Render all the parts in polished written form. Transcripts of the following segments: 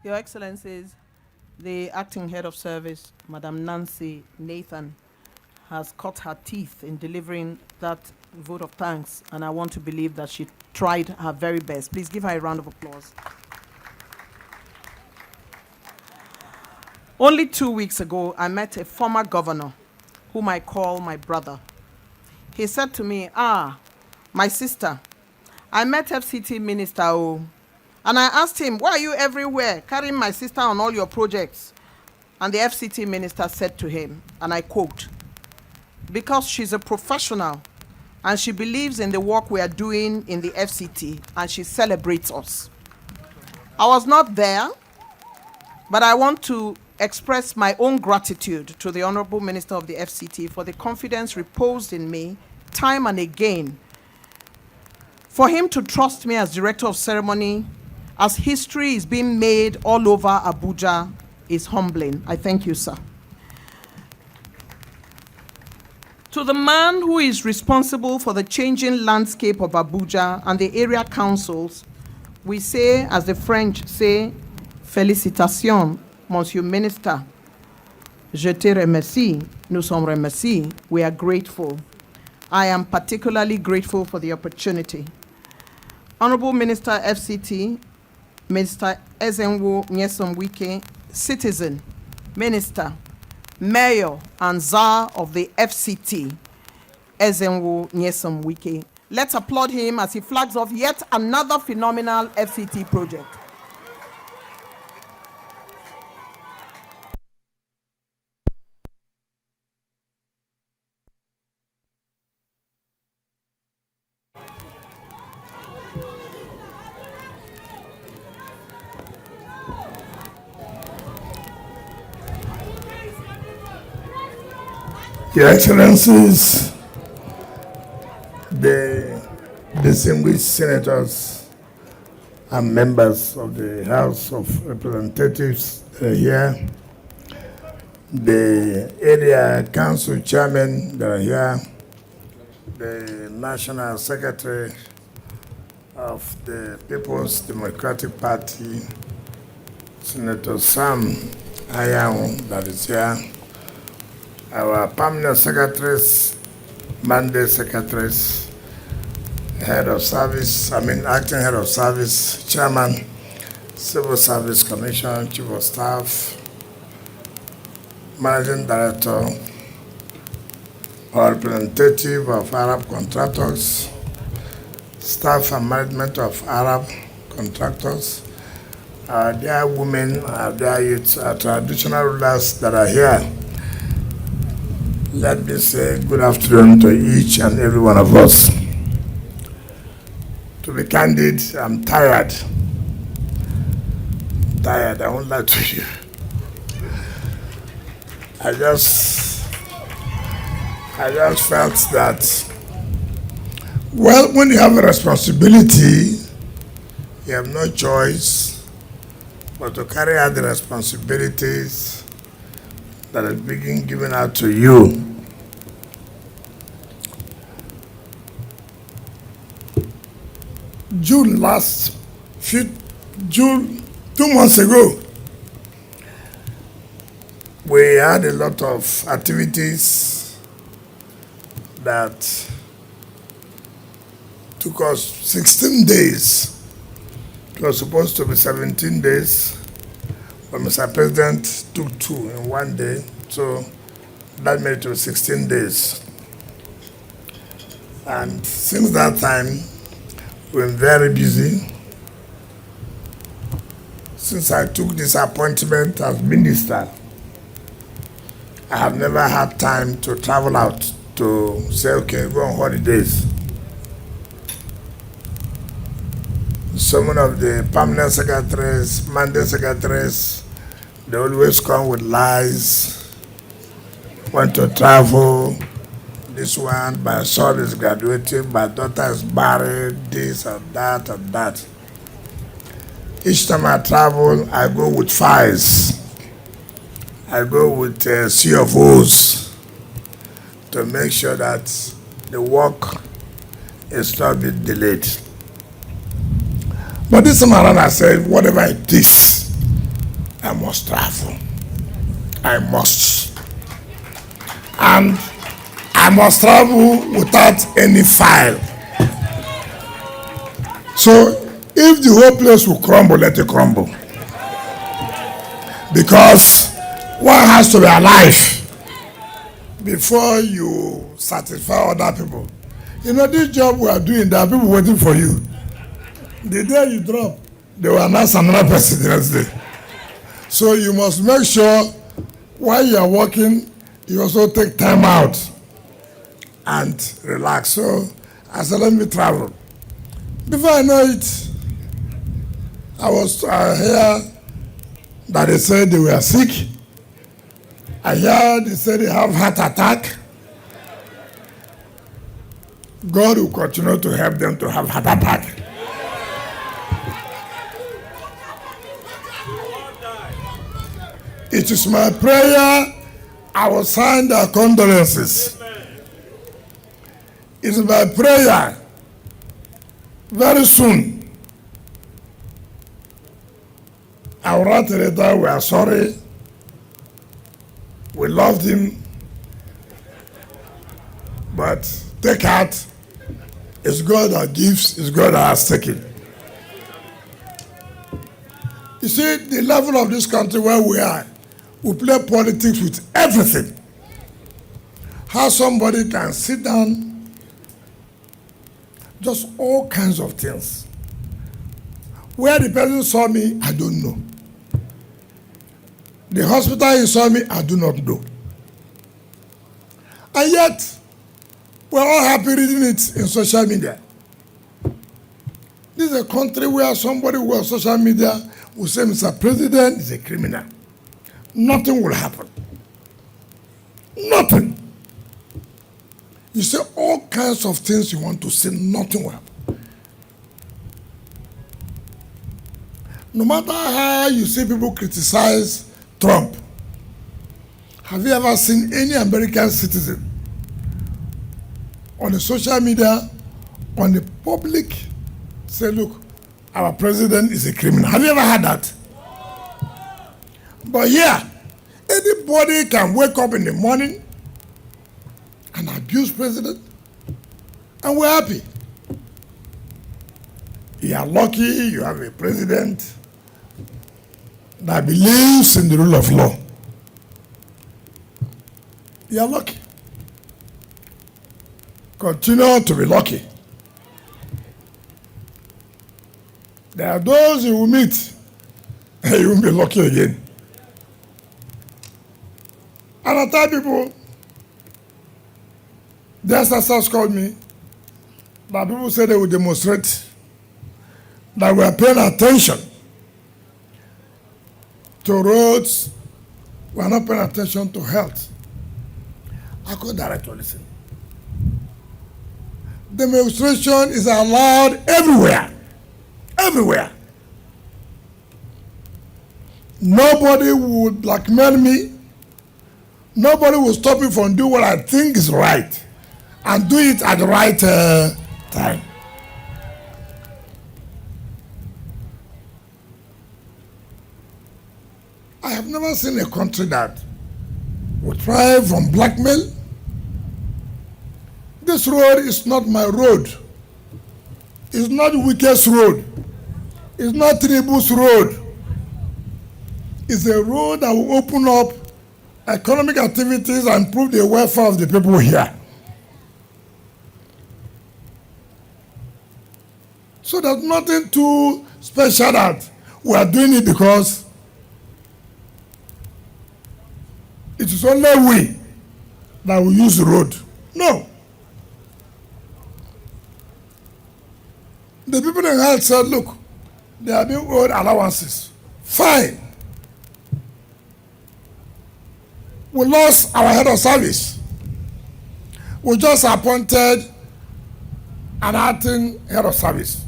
Your Excellencies, the acting head of service, Madam Nancy Nathan, has cut her teeth in delivering that vote of thanks, and I want to believe that she tried her very best. Please give her a round of applause. Only 2 weeks ago, I met a former governor whom I call my brother. He said to me, my sister, I met FCT Minister and I asked him, why are you everywhere carrying my sister on all your projects? And the FCT Minister said to him, and I quote, because she's a professional and she believes in the work we are doing in the FCT and she celebrates us. I was not there, but I want to express my own gratitude to the Honorable Minister of the FCT for the confidence reposed in me time and again. For him to trust me as Director of Ceremony, as history is being made all over Abuja, is humbling. I thank you, sir. To the man who is responsible for the changing landscape of Abuja and the area councils, we say, as the French say, félicitations, Monsieur Minister. Je te remercie. Nous sommes remercie. We are grateful. I am particularly grateful for the opportunity. Honorable Minister FCT, Mr. Nyesom Wuye, citizen, minister, mayor, and czar of the FCT, Nyesom Wuye. Let's applaud him as he flags off yet another phenomenal FCT project. Your Excellencies, the distinguished senators and members of the House of Representatives here, the area council chairmen that are here, the national secretary of the People's Democratic Party, Senator Sam Ayaun, that is here, our permanent secretaries, mandate secretaries, head of service, acting head of service, chairman, Civil Service Commission, chief of staff, managing director, or representative of Arab contractors, staff and management of Arab contractors, their women, their youths, traditional rulers that are here. Let me say good afternoon to each and every one of us. To be candid, I'm tired. I won't lie to you. I just felt that, well, when you have a responsibility, you have no choice but to carry out the responsibilities that is being given out to you. June 2 months ago, we had a lot of activities that took us 16 days. It was supposed to be 17 days, but Mr. President took 2 in 1 day, so that made it to 16 days. And since that time, we've been very busy. Since I took this appointment as minister, I have never had time to travel out to say, okay, go on holidays. Some of the permanent secretaries, mandate secretaries, they always come with lies, want to travel. This one, my son is graduating, my daughter is married, this and that and that. Each time I travel, I go with files. I go with a sea of O's to make sure that the work is not being delayed. But this time around, I said, whatever it is, I must travel. I must. And I must travel without any file. So if the whole place will crumble, let it crumble. Because one has to be alive before you satisfy other people. You know, this job we are doing, there are people waiting for you. The day you drop, they will announce another person the next day. So you must make sure while you are working, you also take time out and relax. So I said, let me travel. Before I know it, I was here that they said they were sick. I heard they said they have heart attack. God will continue to help them to have heart attack. It is my prayer I will sign their condolences. It is my prayer very soon I will write a letter, we are sorry, we loved him, but take heart, it's God that gives, it's God that has taken. You see, the level of this country where we are, we play politics with everything. How somebody can sit down, just all kinds of things. Where the person saw me, I don't know. The hospital he saw me, I do not know. And yet, we're all happy reading it in social media. This is a country where somebody who on social media will say Mr. President is a criminal. Nothing will happen. Nothing. You say all kinds of things you want to say, nothing will happen. No matter how you see people criticize Trump, have you ever seen any American citizen on the social media, on the public, say, look, our president is a criminal? Have you ever heard that? But here, anybody can wake up in the morning and abuse president, and we're happy. You are lucky you have a president that believes in the rule of law. You are lucky. Continue to be lucky. There are those you will meet, and you won't be lucky again. And I tell people, the SSS called me, that people said they would demonstrate, that we are paying attention to roads, we are not paying attention to health. I could directly listen. Demonstration is allowed everywhere. Everywhere. Nobody would blackmail me. Nobody will stop me from doing what I think is right and do it at the right time. I have never seen a country that will thrive from blackmail. This road is not my road. It's not Wike's road. It's not Tinubu's road. It's a road that will open up economic activities and improve the welfare of the people here. So there's nothing too special that we are doing it because it is only we that will use the road. No. The people in health said, look, they are being owed allowances. Fine. We lost our head of service. We just appointed an acting head of service.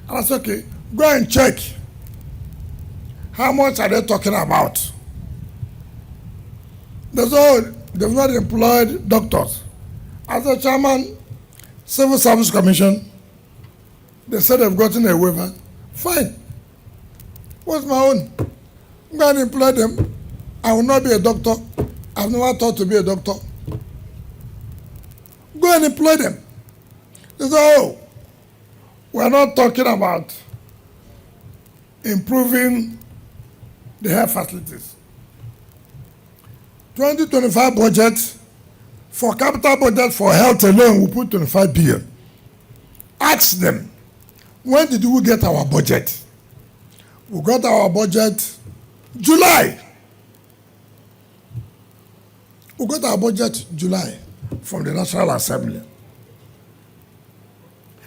And I said, okay, go and check. How much are they talking about? They've not employed doctors. As a chairman, Civil Service Commission, they said they've gotten a waiver. Fine. What's my own? Go and employ them. I will not be a doctor. I've never thought to be a doctor. Go and employ them. They say, oh, we're not talking about improving the health facilities. 2025 budget, for capital budget for health alone, we put 25 billion. Ask them, when did we get our budget? We got our budget July. We got our budget July from the National Assembly.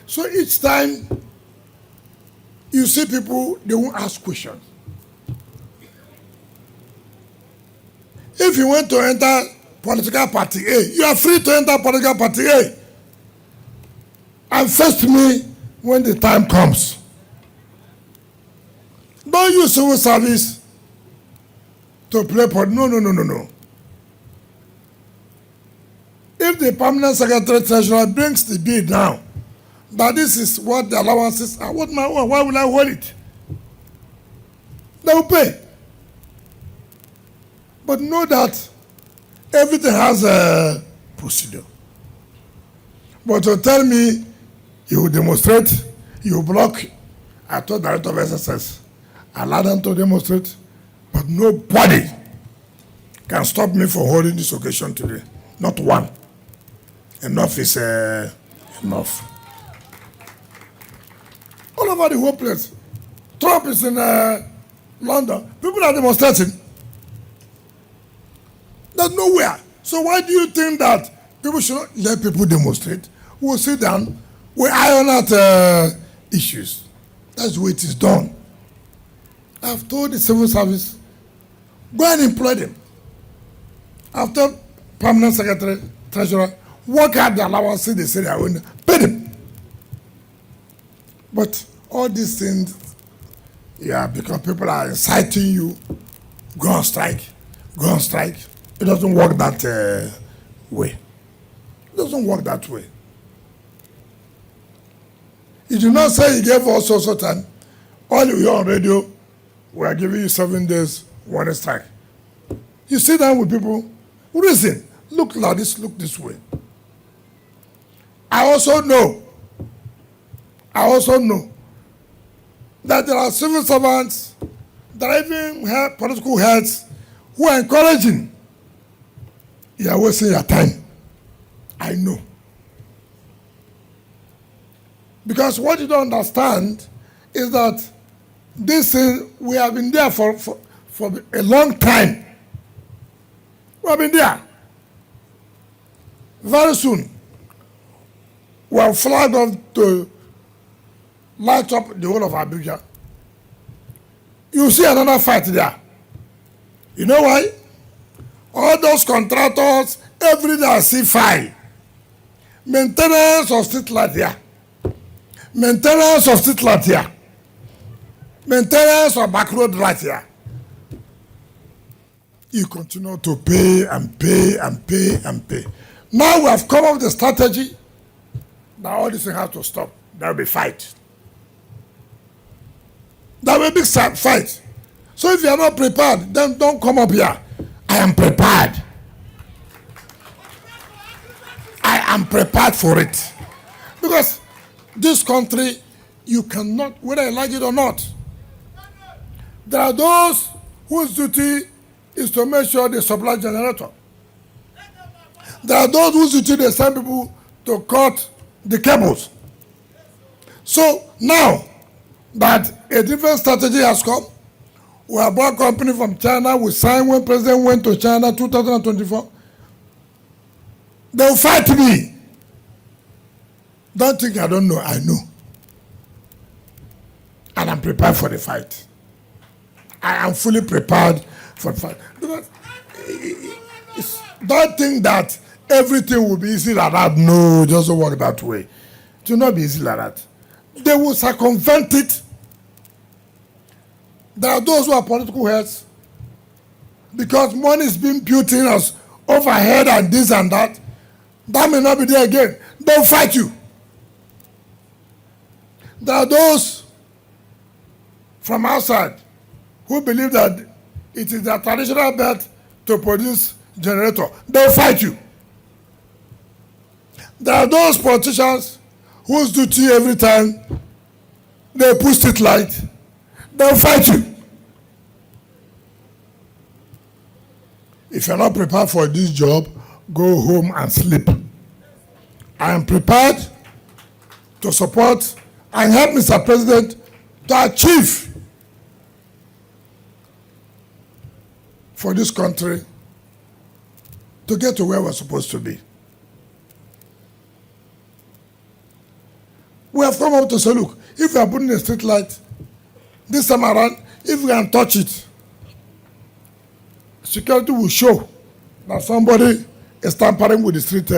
So each time you see people, they won't ask questions. If you want to enter political party A, you are free to enter political party A. And face me when the time comes. Don't use civil service to play for. No. If the permanent secretary treasurer brings the bill down, that this is what the allowances are, why will I hold it? They will pay. But know that everything has a procedure. But to tell me you will demonstrate, you will block, I told the director of SSS, allow them to demonstrate, but nobody can stop me from holding this occasion today. Not one. Enough is enough. All over the whole place. Trump is in London. People are demonstrating. There's nowhere. So why do you think that people should not let people demonstrate? We'll sit down, we iron out issues. That's the way it is done. I've told the civil service, go and employ them. After permanent secretary, treasurer, work out the allowances they say they are going to pay them. But all these things, because people are inciting you, go on strike, go on strike. It doesn't work that way. It doesn't work that way. You do not say you gave us also time. All you hear on radio, we are giving you 7 days, one strike. You sit down with people, reason, look like this, look this way. I also know that there are civil servants, there are even political heads who are encouraging. You are wasting your time. I know. Because what you don't understand is that this is, we have been there for a long time. We have been there. Very soon, we have flagged off to light up the whole of Abuja. You see another fight there. You know why? All those contractors, every day I see file. Maintenance of street light here. Maintenance of street light here. Maintenance of back road right here. You continue to pay and pay and pay and pay. Now we have come up with a strategy that all this thing has to stop. There will be fight. There will be fight. So if you are not prepared, then don't come up here. I am prepared. I am prepared for it. Because this country, you cannot, whether you like it or not, there are those whose duty is to make sure they supply generator. There are those whose duty they send people to cut the cables. So now that a different strategy has come, we have bought company from China. We signed when President went to China 2024. They will fight me. Don't think I don't know. I know. And I'm prepared for the fight. I am fully prepared for the fight. Because don't think that everything will be easy like that. No, it doesn't work that way. It will not be easy like that. They will circumvent it. There are those who are political heads, because money is being built in as overhead and this and that. That may not be there again. They'll fight you. There are those from outside who believe that it is their traditional bet to produce generator. They'll fight you. There are those politicians whose duty every time they push street light, they'll fight you. If you're not prepared for this job, go home and sleep. I am prepared to support and help Mr. President to achieve for this country to get to where we're supposed to be. We have come up to say, look, if we are putting a street light this time around, if we can touch it, security will show that somebody is tampering with the street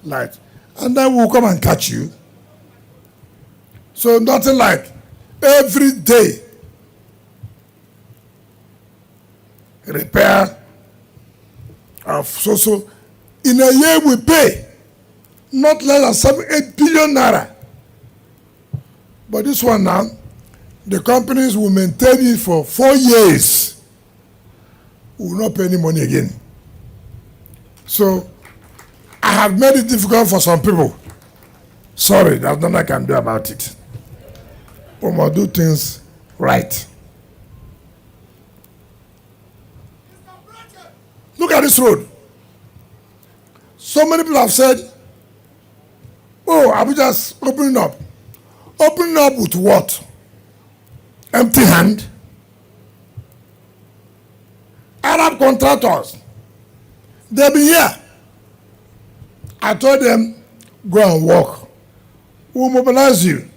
light, and then we'll come and catch you. So nothing like every day repair of so in a year we pay not less than 7-8 billion naira. But this one now, the companies will maintain it for 4 years. We will not pay any money again. So I have made it difficult for some people. Sorry, there's nothing I can do about it. We must do things right. Look at this road. So many people have said, oh, Abuja's opening up. Opening up with what? Empty hand? Arab contractors, they'll be here. I told them, go and work. We'll mobilize you.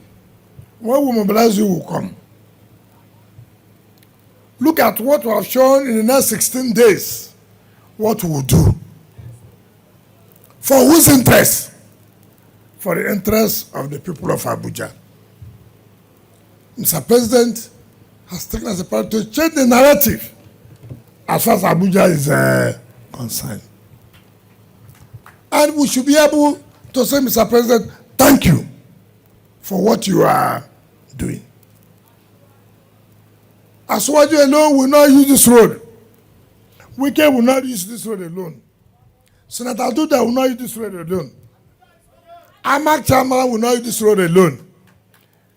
When we mobilize you, we'll come. Look at what we have shown in the next 16 days. What we'll do. For whose interest? For the interest of the people of Abuja. Mr. President has taken as a part to change the narrative as far as Abuja is concerned. And we should be able to say, Mr. President, thank you for what you are doing. Aswaju alone will not use this road. Wuye will not use this road alone. Senator Duda will not use this road alone. Amak Chama will not use this road alone.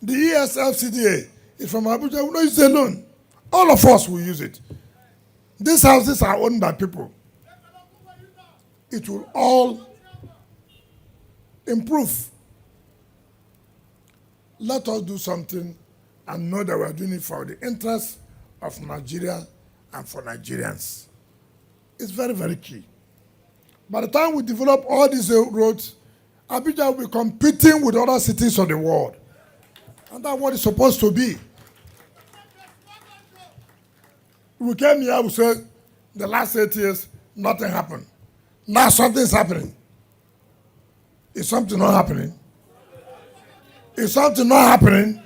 The ESFCDA is from Abuja, will not use it alone. All of us will use it. These houses are owned by people. It will all improve. Let us do something and know that we are doing it for the interest of Nigeria and for Nigerians. It's very, very key. By the time we develop all these roads, Abuja will be competing with other cities of the world. And that's what it's supposed to be. We came here, we said, the last 8 years, nothing happened. Now something is happening. Is something not happening? Is something not happening?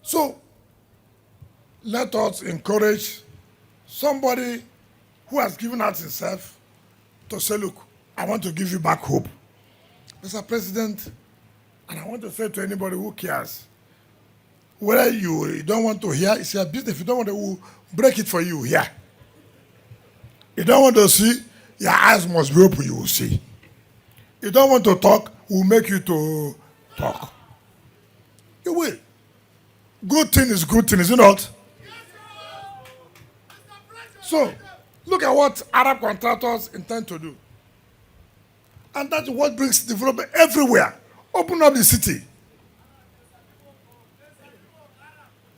So, let us encourage somebody who has given out himself to say, look, I want to give you back hope. Mr. President, and I want to say to anybody who cares, whether you don't want to hear, it's your business. If you don't want to, we'll break it for you here. You don't want to see, your eyes must be open, you will see. You don't want to talk, we'll make you to talk. You will. Good thing is good thing, is it not? So, look at what Arab contractors intend to do. And that's what brings development everywhere. Open up the city.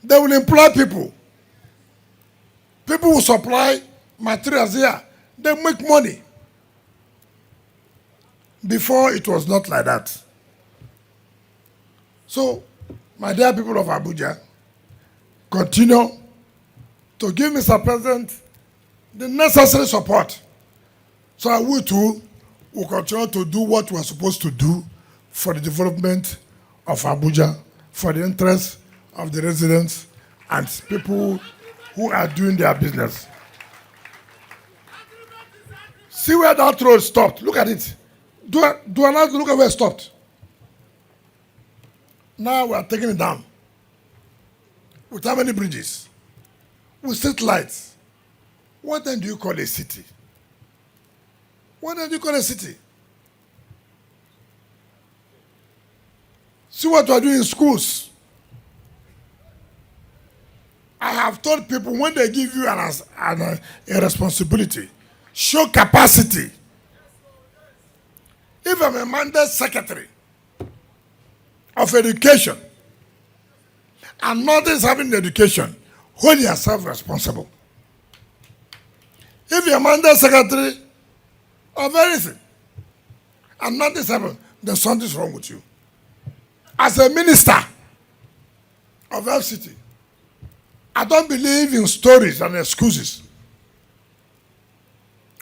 They will employ people. People will supply materials here. They make money. Before, it was not like that. So, my dear people of Abuja, continue to give Mr. President the necessary support so that we too will continue to do what we are supposed to do for the development of Abuja, for the interest of the residents and people who are doing their business. See where that road stopped. Look at it. Do not look at where it stopped. Now we are taking it down. with how many bridges, with street lights. What then do you call a city? What then do you call a city? See what we are doing in schools. I have told people, when they give you a responsibility, show capacity. If I'm a mandate secretary of education and nothing's happening in education, hold yourself responsible. If you're a mandate secretary of anything and nothing's happening, then something's wrong with you. As a minister of FCT, I don't believe in stories and excuses.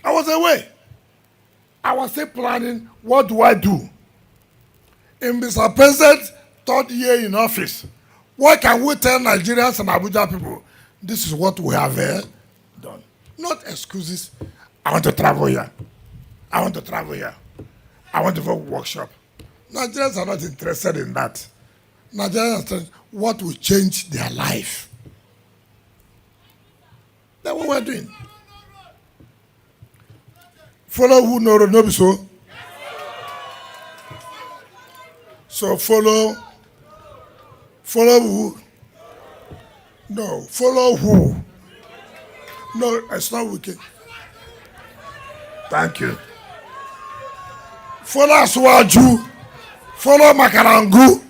I was away. I was still planning, what do I do? In Mr. President's third year in office, what can we tell Nigerians and Abuja people? This is what we have done. Not excuses. I want to travel here. I want to travel here. I want to go workshop. Nigerians are not interested in that. Nigerians are interested in what will change their life. That's what we're doing. Follow who no road, no be so. So follow who? No, follow who? No, it's not wicked. Thank you. Follow Aswaju. Follow Makarangu.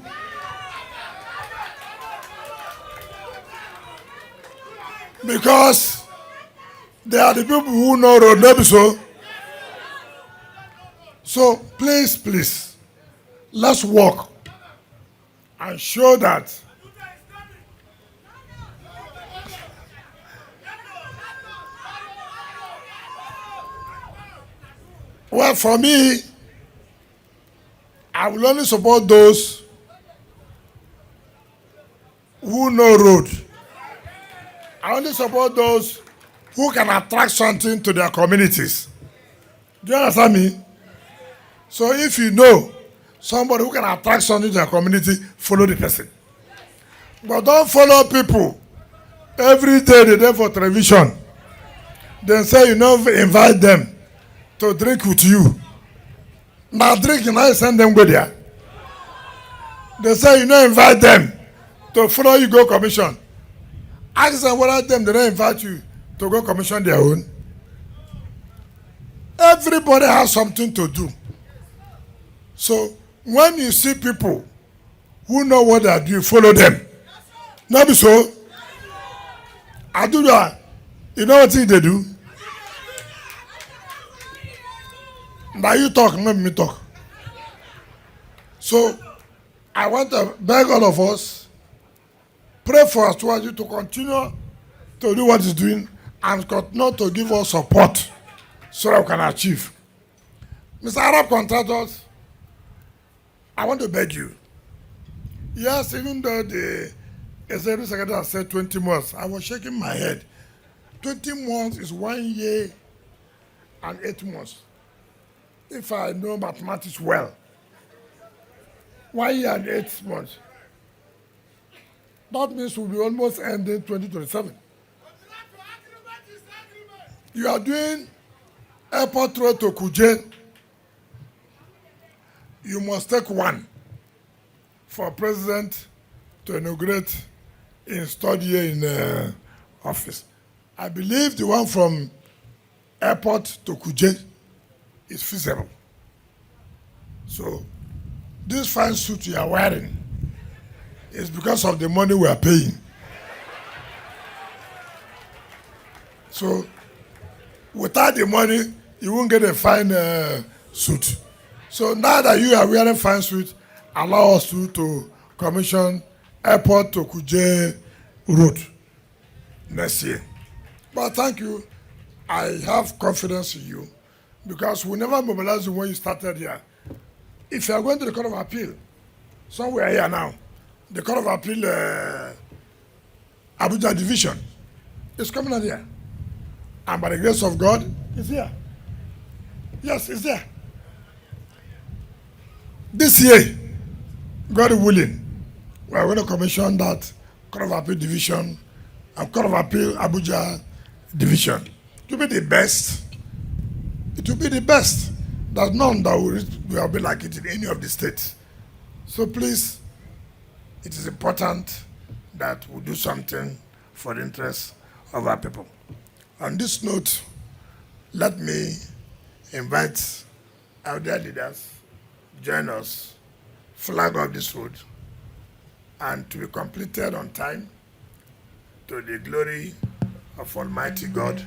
Because they are the people who know road, no be so. So please, let's work and show that well, for me, I will only support those who know road. I only support those who can attract something to their communities. Do you understand me? So if you know somebody who can attract something to their community, follow the person. But don't follow people. Every day they're there for television. Then say you know invite them to drink with you. Now drink, you know, send them go there. They say you know invite them to follow you go commission. Ask them whether they don't invite you to go commission their own. Everybody has something to do. So when you see people who know what they are doing, follow them. Not be so. I do that. You know what thing they do? Now you talk, let me talk. So I want to beg all of us, pray for us to continue to do what he's doing and continue to give us support so that we can achieve. Mr. Arab contractors, I want to beg you. Yes, even though the executive secretary said 20 months, I was shaking my head. 20 months is 1 year and 8 months. If I know mathematics well, 1 year and 8 months. That means we'll be almost ending 2027. You are doing airport road to Kuje. You must take one for president to inaugurate his third year in office. I believe the one from airport to Kuje is feasible. So this fine suit you are wearing is because of the money we are paying. So without the money, you won't get a fine suit. So now that you are wearing fine suit, allow us to commission airport to Kuje route next year. But thank you. I have confidence in you because we never mobilized you when you started here. If you are going to the Court of Appeal, somewhere here now, the Court of Appeal Abuja Division is coming out here. And by the grace of God, it's here. Yes, it's there. This year, God willing, we are going to commission that Court of Appeal Division, and Court of Appeal Abuja Division. It will be the best. It will be the best. There's none that will be like it in any of the states. So please, it is important that we do something for the interests of our people. On this note, let me invite our dear leaders to join us, flag off this road, and to be completed on time, to the glory of Almighty God,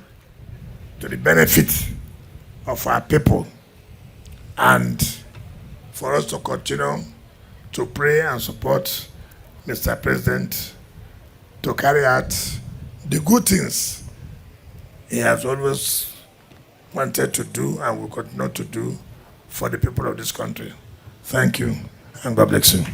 to the benefit of our people, and for us to continue to pray and support Mr. President to carry out the good things he has always wanted to do and will continue to do for the people of this country. Thank you, and God bless you.